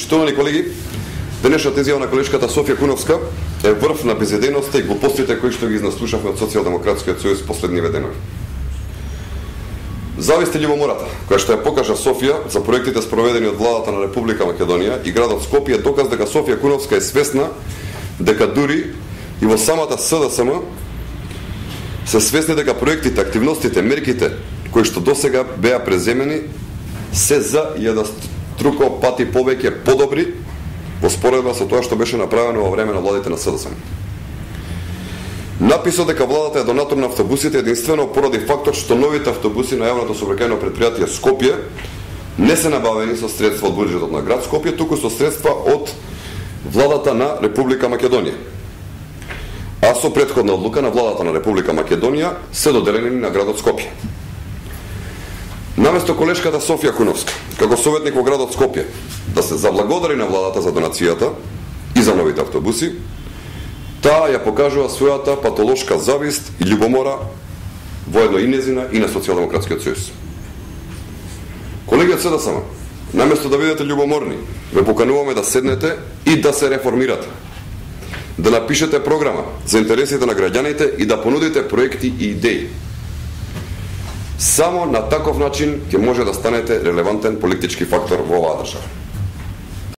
Штовани колеги, денешната изјава на колешката Софија Куновска е врв на безидејноста и глупостите кои што ги изнаслушавме од Социјалдемократскиот сојуз последниве денови. Зависти љубомората, која што ја покажа Софија за проектите спроведени од владата на Република Македонија и градот Скопје е доказ дека Софија Куновска е свесна дека дури и во самата СДСМ се свесни дека проектите, активностите, мерките кои што досега беа преземени се за едноструко пати повеќе подобри во споредба со тоа што беше направено во време на владите на СДСМ. Написот дека владата е донатор на автобусите единствено поради фактот што новите автобуси на јавното сообраќајно претпријатие Скопје не се набавени со средства од буџетот на град Скопје, туку со средства од владата на Република Македонија. А со претходна одлука на владата на Република Македонија се доделени на градот Скопје. Наместо колешката Софија Куновска, како советник во градот Скопје, да се заблагодари на владата за донацијата и за новите автобуси, таа ја покажува својата патолошка завист и љубомора воедно и незина и на Социјалдемократскиот сојуз. Колеги од СДСМ, наместо да бидете љубоморни, ве покануваме да седнете и да се реформирате. Да напишете програма за интересите на граѓаните и да понудите проекти и идеи. Само на таков начин ќе може да станете релевантен политички фактор во оваа држава.